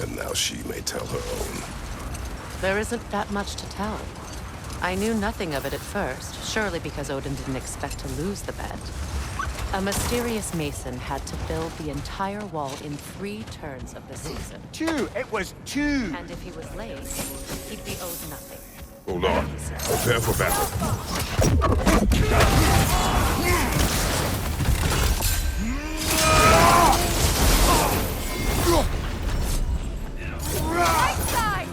And now she may tell her own. There isn't that much to tell. I knew nothing of it at first, surely because Odin didn't expect to lose the bet. A mysterious mason had to build the entire wall in 3 turns of the season. 2! It was 2! And if he was late, he'd be owed nothing. Hold on. Prepare for battle. Right side!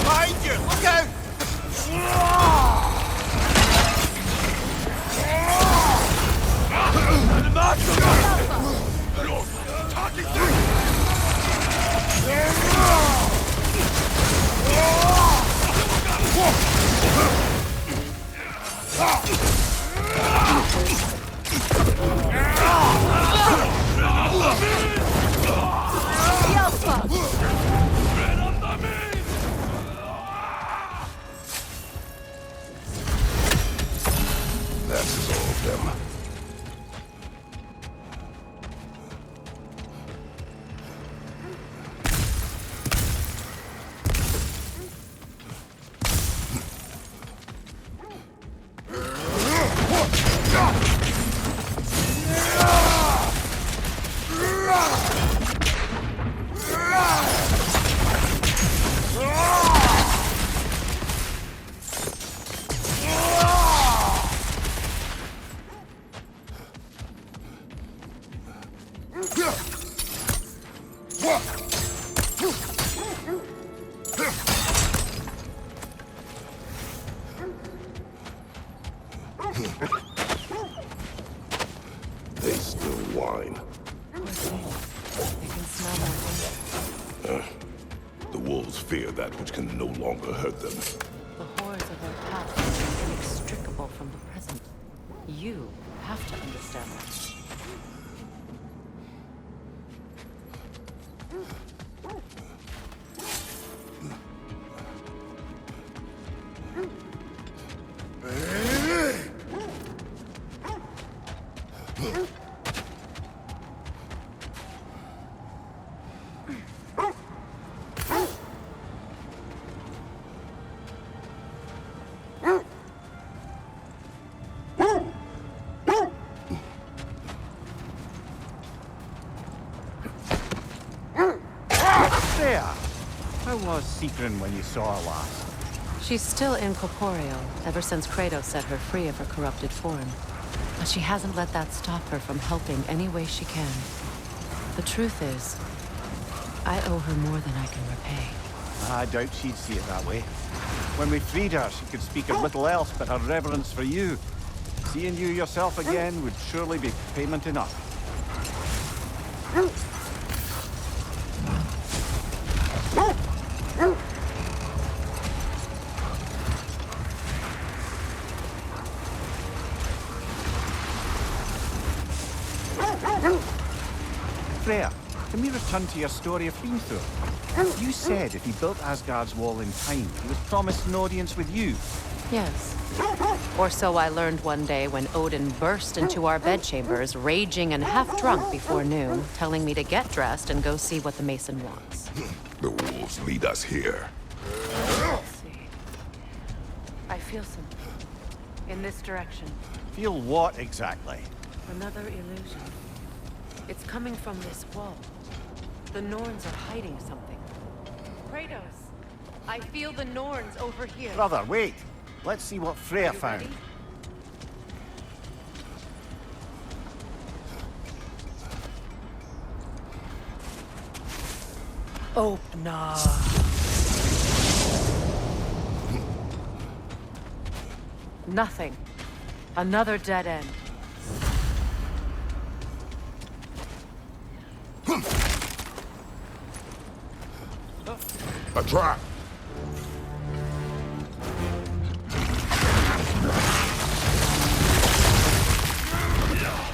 Behind you! Look out! That is all of them. They still whine. Poor thing. They can smell more danger. The wolves fear that which can no longer hurt them. The horrors of their past are inextricable from the present. You have to understand that. There! How was Secret when you saw her last? She's still incorporeal, ever since Kratos set her free of her corrupted form. But she hasn't let that stop her from helping any way she can. The truth is, I owe her more than I can repay. I doubt she'd see it that way. When we freed her, she could speak of little else but her reverence for you. Seeing you yourself again would surely be payment enough. Freya, can we return to your story of Hrimthur? You said if he built Asgard's wall in time, he was promised an audience with you. Yes. Or so I learned one day when Odin burst into our bedchambers, raging and half-drunk before noon, telling me to get dressed and go see what the Mason wants. The wolves lead us here. Let's see. I feel something. In this direction. Feel what exactly? Another illusion. It's coming from this wall. The Norns are hiding something. Kratos! I feel the Norns over here. Brother, wait! Let's see what Freya You found. ready? Oh, nah. Nothing. Another dead end. A trap!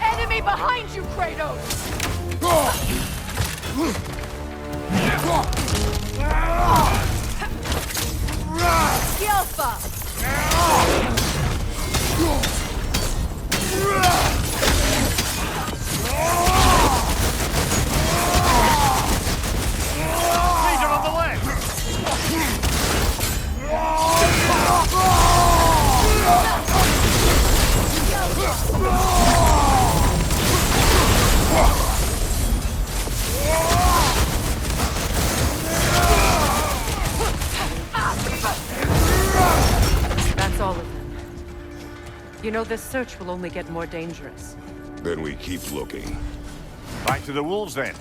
Enemy behind you, Kratos! Alpha! Leader on the left! That's all of them. You know, this search will only get more dangerous. Then we keep looking. Back to the wolves, then.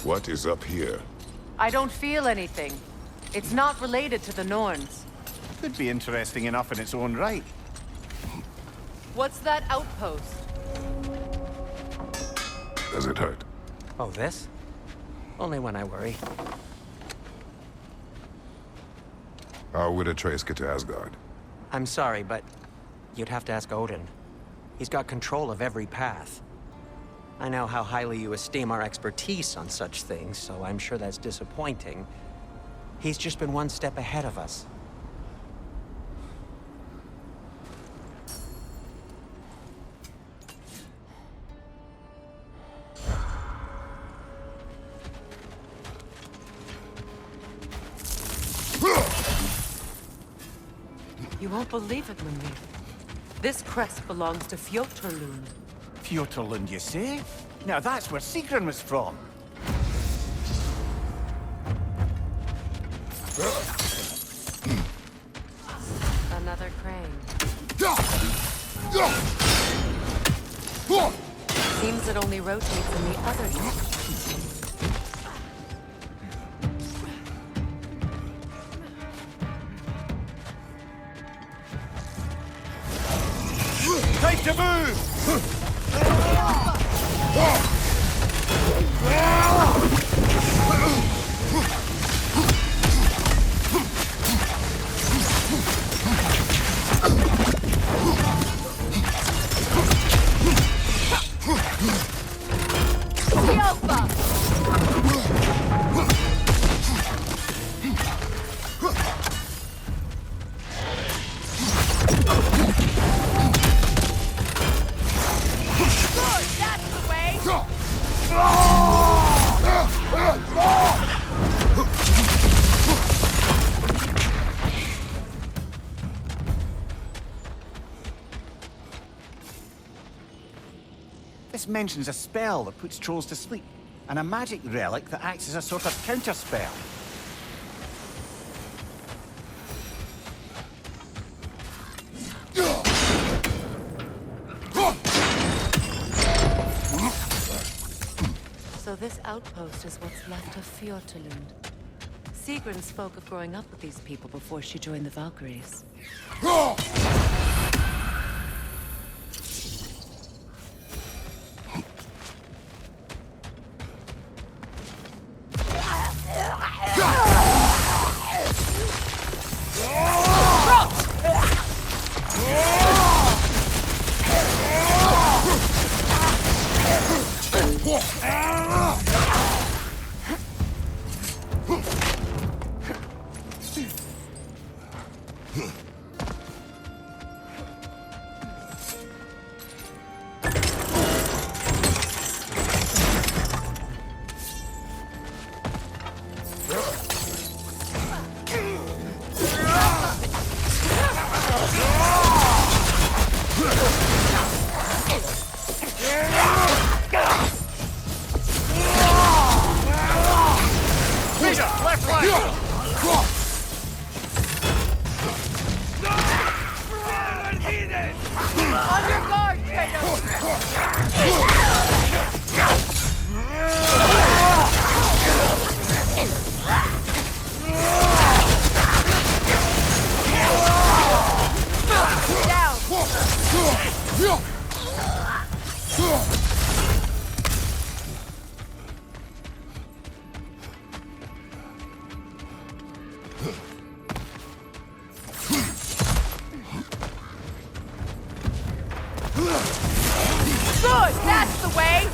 What is up here? I don't feel anything. It's not related to the Norns. Could be interesting enough in its own right. What's that outpost? Does it hurt? Oh, this? Only when I worry. How would Atreus get to Asgard? I'm sorry, but you'd have to ask Odin. He's got control of every path. I know how highly you esteem our expertise on such things, so I'm sure that's disappointing. He's just been one step ahead of us. You won't believe it, Mimir. This crest belongs to Fjoturlund. Fjoturlund, you say? Now that's where Sigrun was from. Another crane. Seems it only rotates in the other direction. Time to move! This mentions a spell that puts trolls to sleep, and a magic relic that acts as a sort of counterspell. So this outpost is what's left of Fjoturlund. Sigrun spoke of growing up with these people before she joined the Valkyries. the way!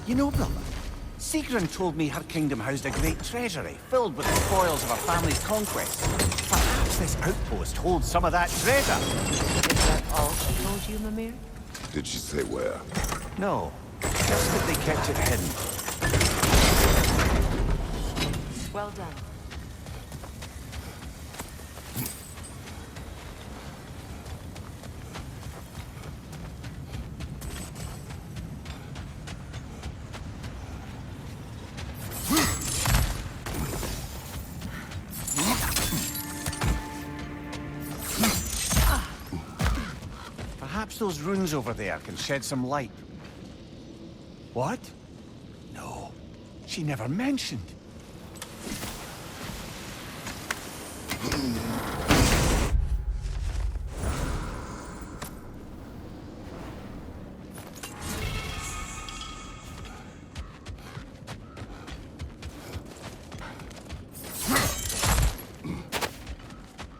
You know, brother, Sigrun told me her kingdom housed a great treasury filled with the spoils of her family's conquests. Perhaps this outpost holds some of that treasure. Is that all she told you, Mimir? Did she say where? No, just that they kept it hidden. Well done. Perhaps those runes over there can shed some light. What? No, she never mentioned.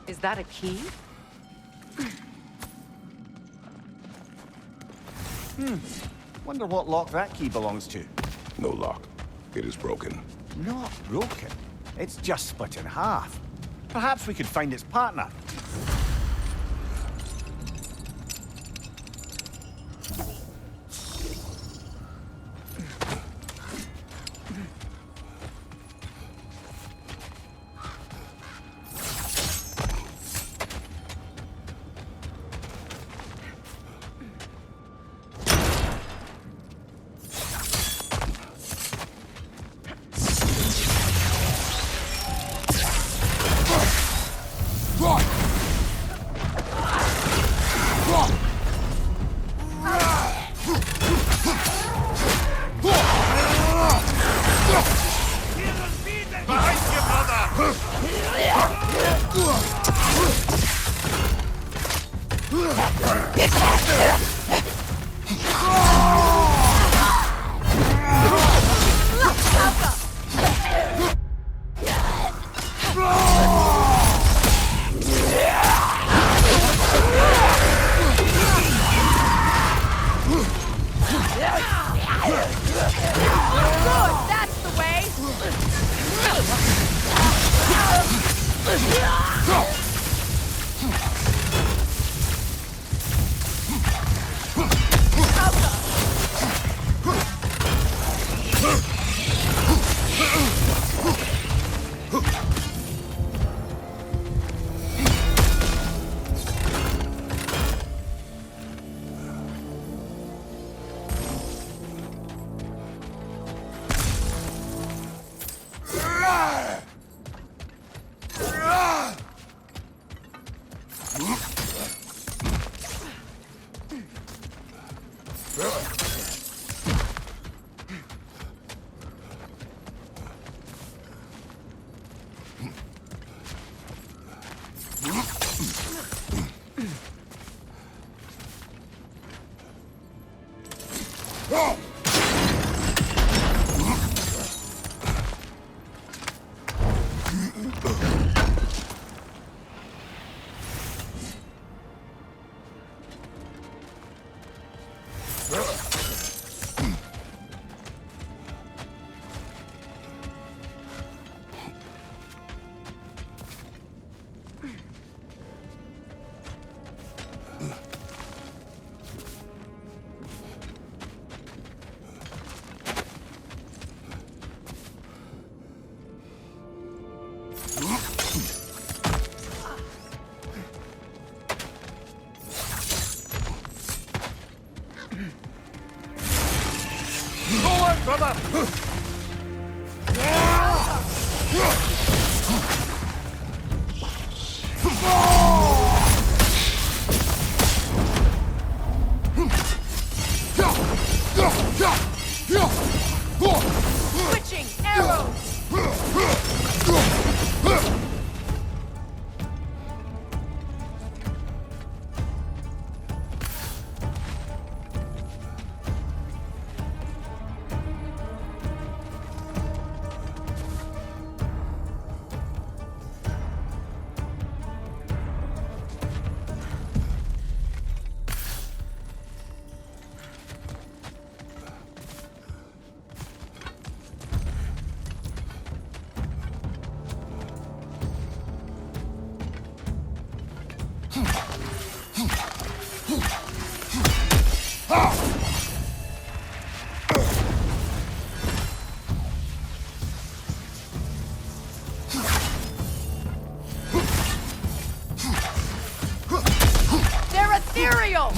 Is that a key? Wonder what lock that key belongs to. No lock. It is broken. Not broken. It's just split in half. Perhaps we could find its partner. Good, that's the way! Yeah!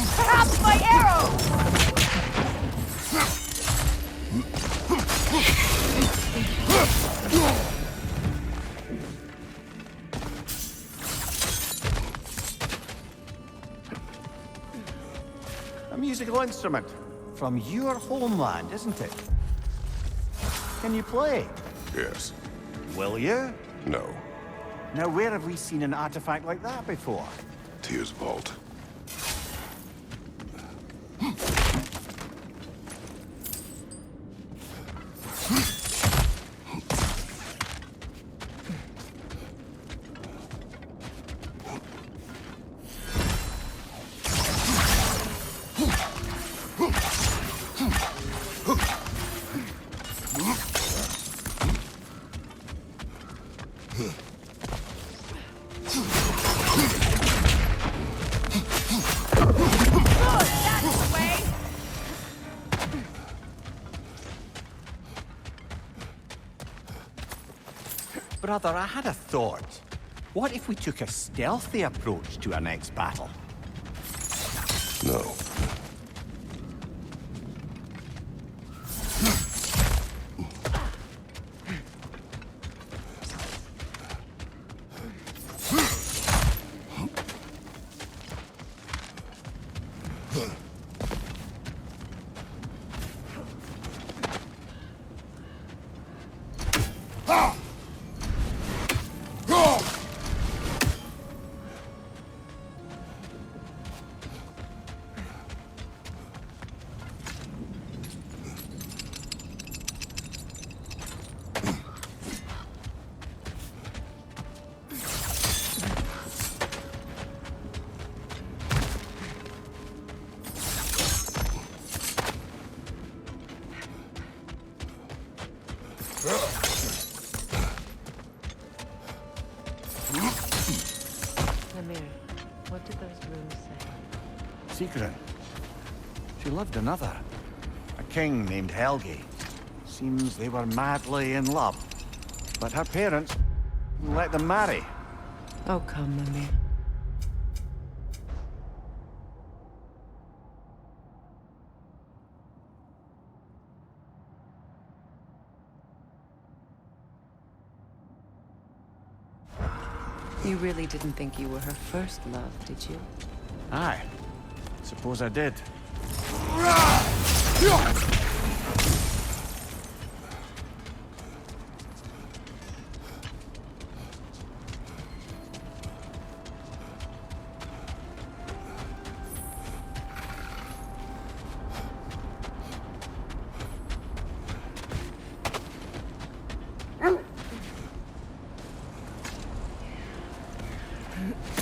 Stop my arrow! A musical instrument. From your homeland, isn't it? Can you play? Yes. Will you? No. Now, where have we seen an artifact like that before? Tyr's vault. Brother, I had a thought. What if we took a stealthy approach to our next battle? No. Namir, what did those runes say? Sigrun. She loved another. A king named Helgi. Seems they were madly in love. But her parents wouldn't let them marry. Oh, come, Namir. You really didn't think you were her first love, did you? Aye. Suppose I did.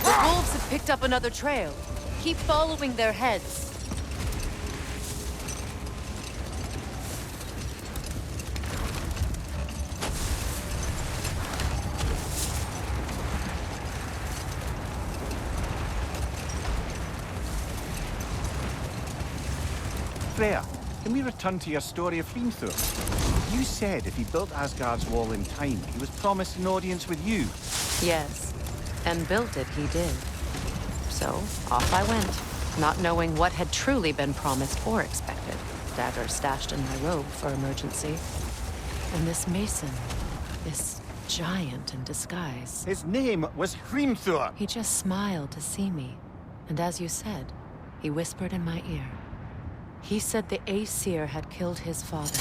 The wolves have picked up another trail. Keep following their heads. Freya, can we return to your story of Hrimthur? You said if he built Asgard's wall in time, he was promised an audience with you. Yes, and built it he did. So, off I went, not knowing what had truly been promised or expected. Dagger stashed in my robe for emergency. And this mason, this giant in disguise. His name was Hrimthur. He just smiled to see me. And as you said, he whispered in my ear. He said the Aesir had killed his father,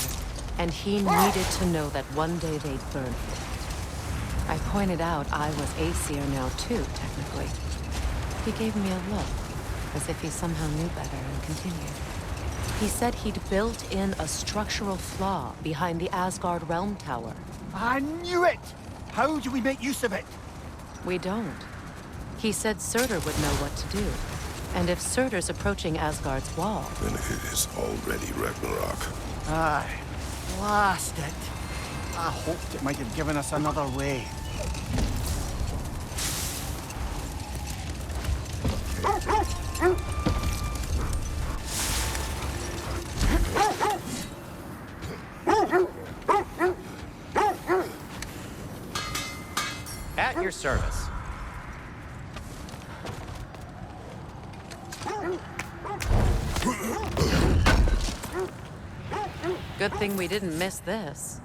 and he needed to know that one day they'd burn it. I pointed out I was Aesir now too, technically. He gave me a look, as if he somehow knew better, and continued. He said he'd built in a structural flaw behind the Asgard Realm Tower. I knew it! How do we make use of it? We don't. He said Surtur would know what to do. And if Surtur's approaching Asgard's wall... Then it is already Ragnarok. Aye. Blast it. I hoped it might have given us another way. At your service. Good thing we didn't miss this.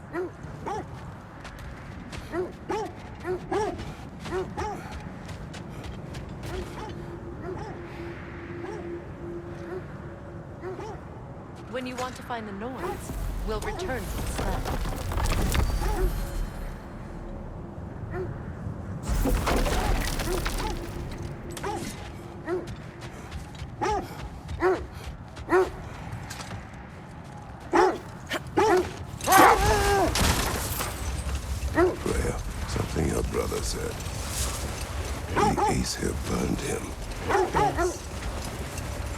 When you want to find the Norns, we'll return to the sled. Freya, something your brother said. The ace here burned him. Yes.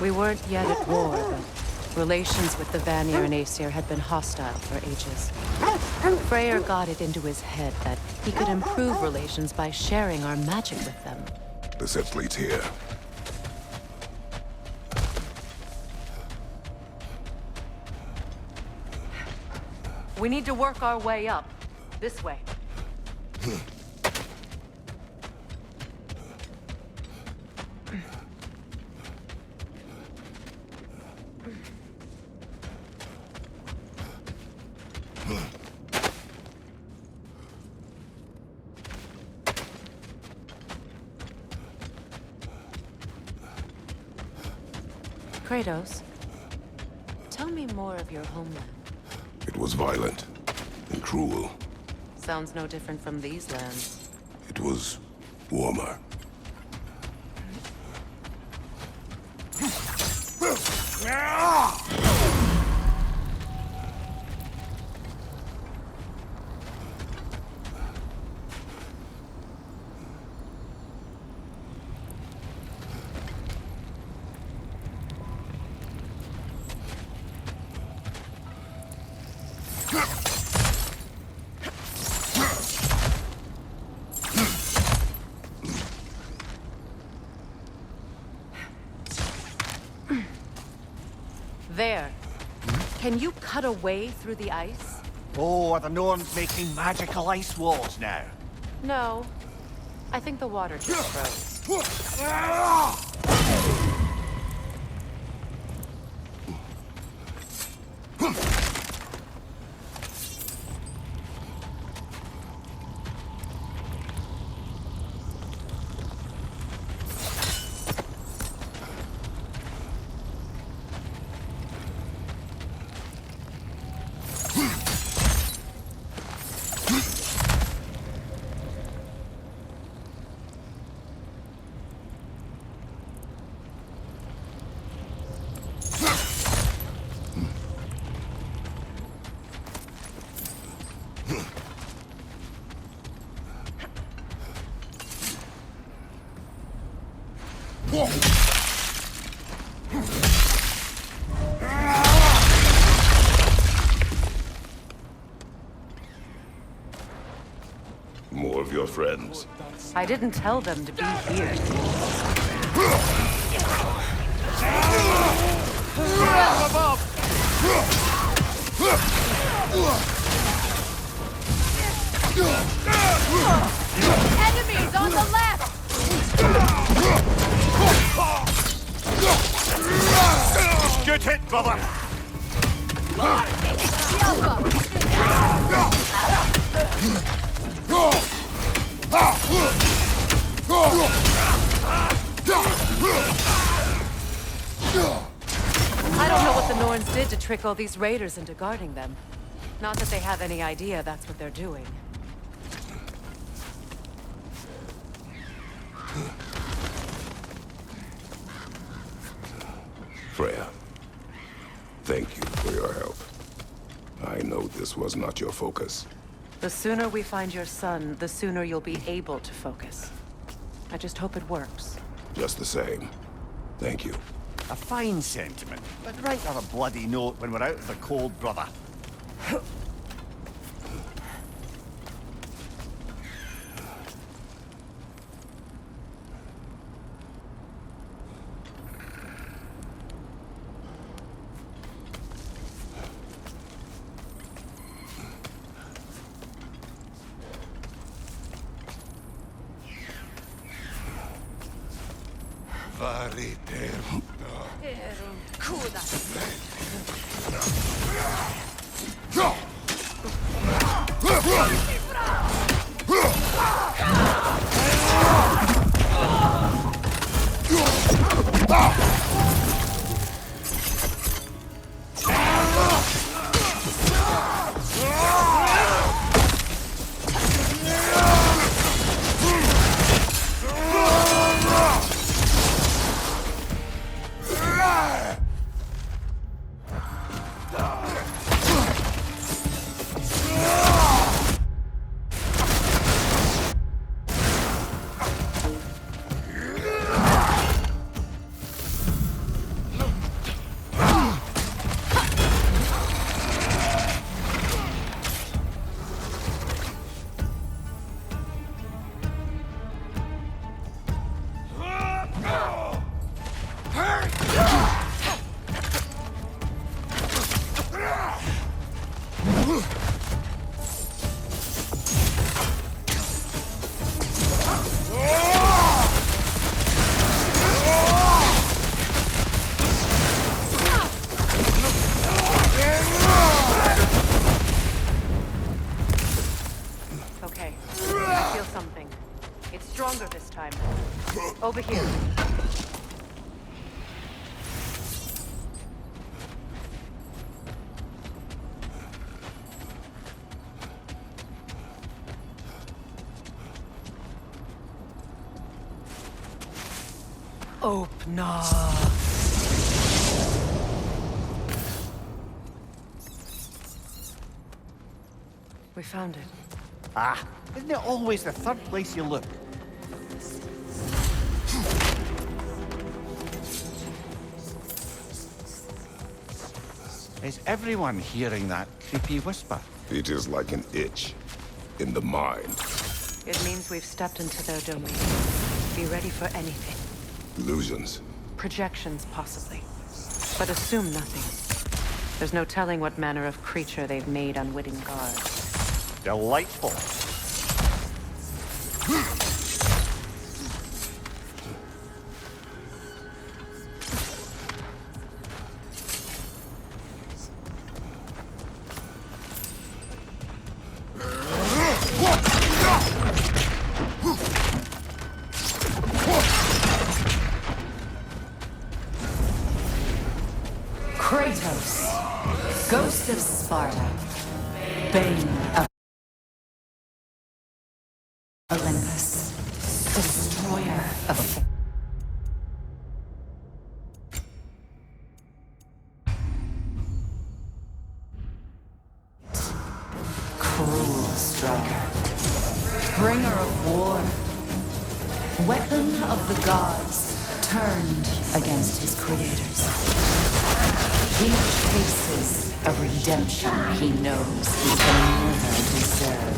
We weren't yet at war, but relations with the Vanir and Aesir had been hostile for ages. Freyr got it into his head that he could improve relations by sharing our magic with them. The set leads here. We need to work our way up. This way. Kratos, tell me more of your homeland. It was violent and cruel. Sounds no different from these lands. It was warmer. There. Can you cut a way through the ice? Oh, are the Norns making magical ice walls now? No. I think the water just froze. More of your friends. I didn't tell them to be here. Enemies on the left! Good hit, brother! I don't know what the Norns did to trick all these raiders into guarding them. Not that they have any idea that's what they're doing. Freya, thank you for your help. I know this was not your focus. The sooner we find your son, the sooner you'll be able to focus. I just hope it works. Just the same. Thank you. A fine sentiment, but write her a bloody note when we're out of the cold, brother. Okay, I feel something. It's stronger this time. Over here. Open. We found it. Ah, isn't it always the third place you look? Is everyone hearing that creepy whisper? It is like an itch in the mind. It means we've stepped into their domain. Be ready for anything. Illusions. Projections, possibly. But assume nothing. There's no telling what manner of creature they've made unwitting guards. Delightful. Kratos, Ghost of Sparta, Bane of Olympus, Destroyer of Fate. Cruel striker, bringer of war, weapon of the gods, turned against his creators. He chases a redemption he knows he can never deserve.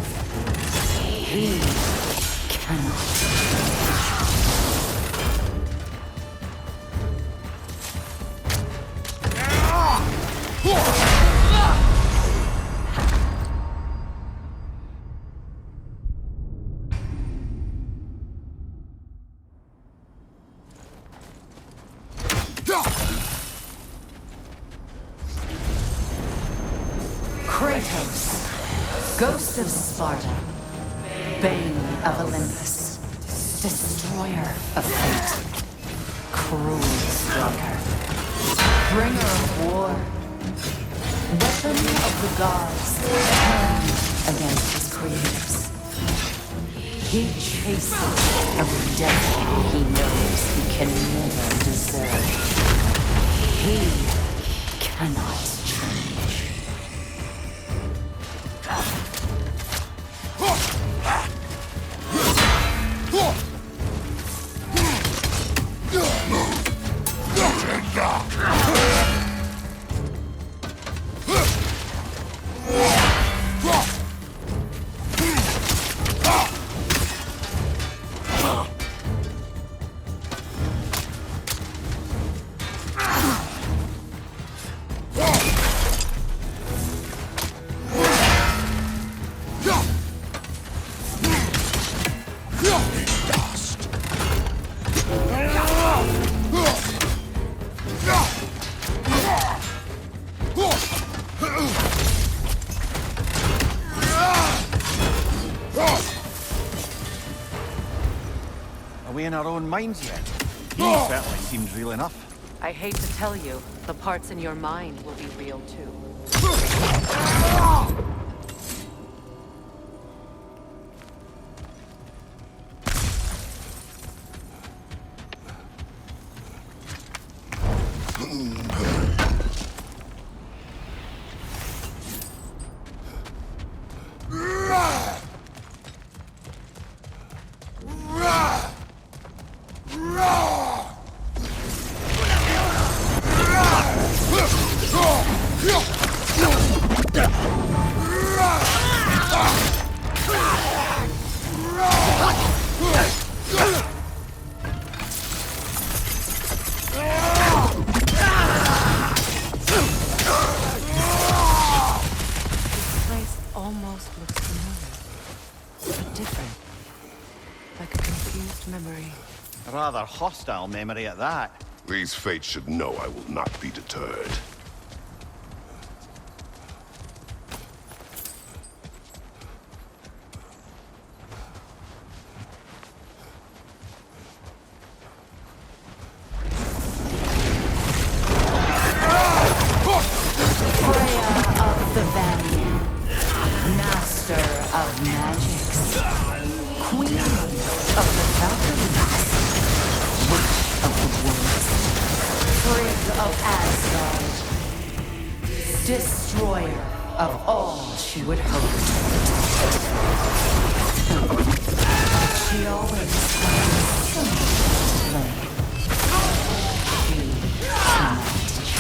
He cannot. Kratos, Ghost of Sparta, Bane of Olympus, Destroyer of Fate, Cruel Striker, Bringer of War, Weapon of the Gods, turned against his creators. He chases a redemption he knows he can never deserve. He cannot change. Are we in our own minds yet? He certainly seems real enough. I hate to tell you, the parts in your mind will be real too. Rather hostile memory at that. These fates should know I will not be deterred. Destroyer of all she would hope. She always finds something to play. She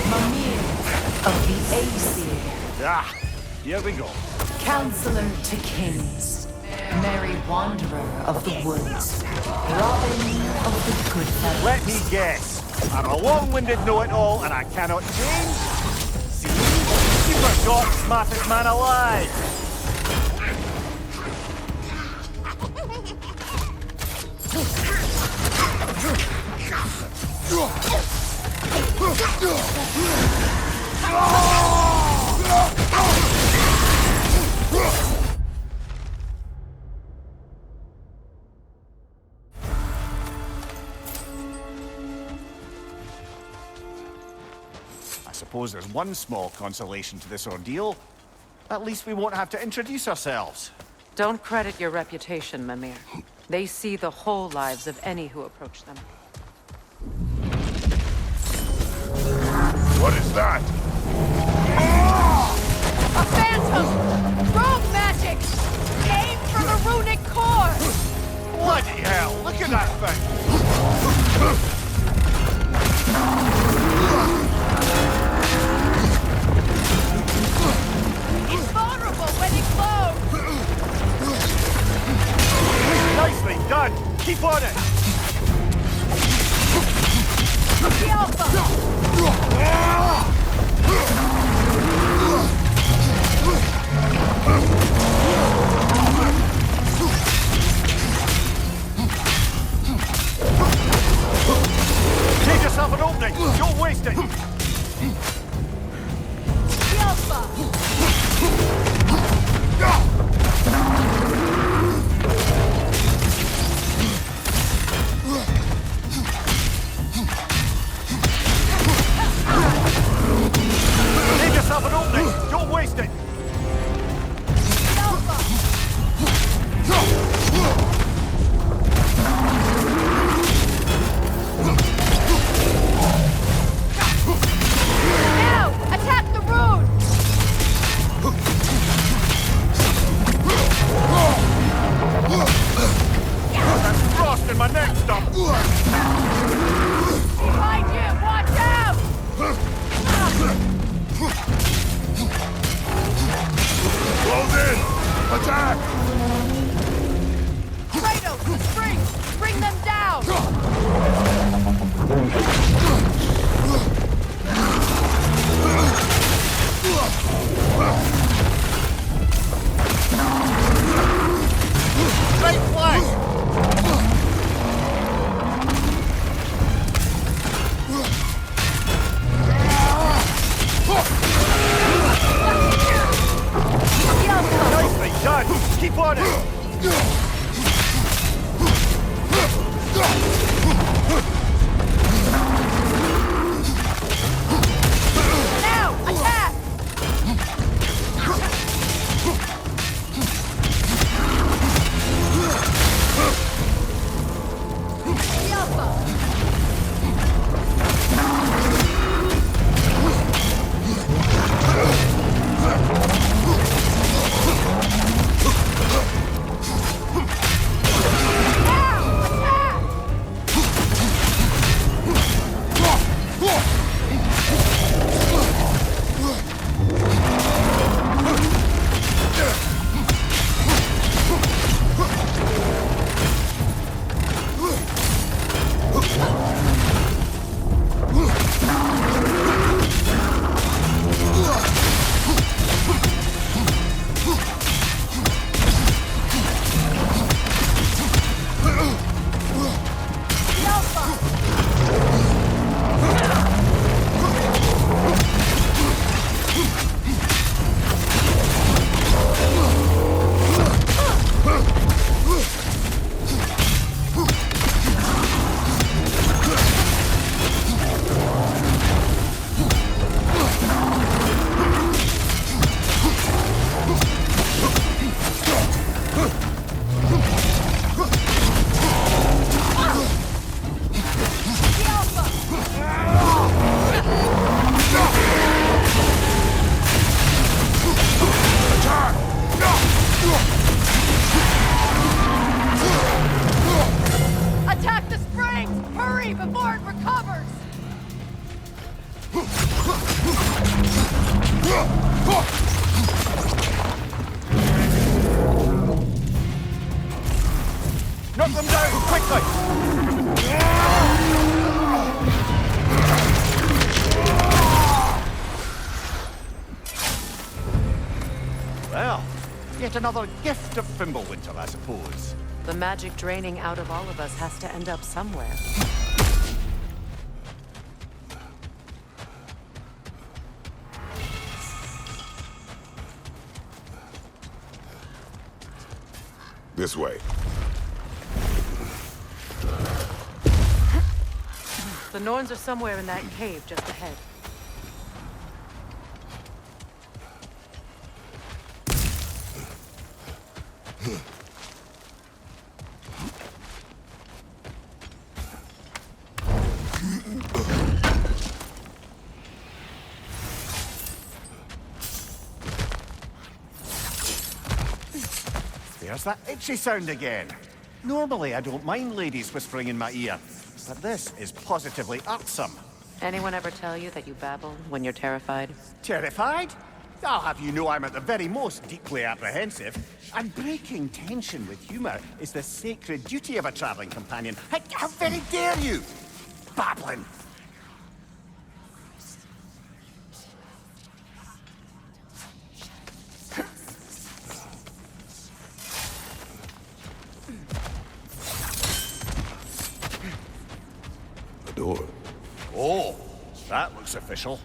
Mimir of the Aesir. Ah, here we go. Counselor to kings. Merry wanderer of the woods, Robin of the good fellows. Let me guess. I'm a long-winded know-it-all and I cannot change? See? You forgot smartest man alive. I suppose there's one small consolation to this ordeal. At least we won't have to introduce ourselves. Don't credit your reputation, Mimir. They see the whole lives of any who approach them. What is that? A phantom! Rogue magic! Came from a runic core! Bloody hell, look at that thing! It's vulnerable when it glows! Nicely done! Keep on it! The Alpha! Take yourself an opening! Don't waste it! The Alpha! Take yourself an opening! Don't waste it! The Alpha! Now! Attack the rune! Keep on it! Now! Attack! The Alpha! Attack the springs! Hurry before it recovers! Knock them down, quickly! Well, yet another gift of Fimbulwinter, I suppose. The magic draining out of all of us has to end up somewhere. This way. The Norns are somewhere in that cave just ahead. There's that itchy sound again. Normally, I don't mind ladies whispering in my ear, but this is positively irksome. Anyone ever tell you that you babble when you're terrified? Terrified? I'll have you know I'm at the very most deeply apprehensive. And breaking tension with humour is the sacred duty of a travelling companion. How very dare you! Babbling! A door. Oh, that looks official.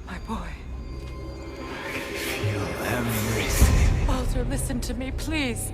My boy. Feel everything. Baldur, listen to me, please.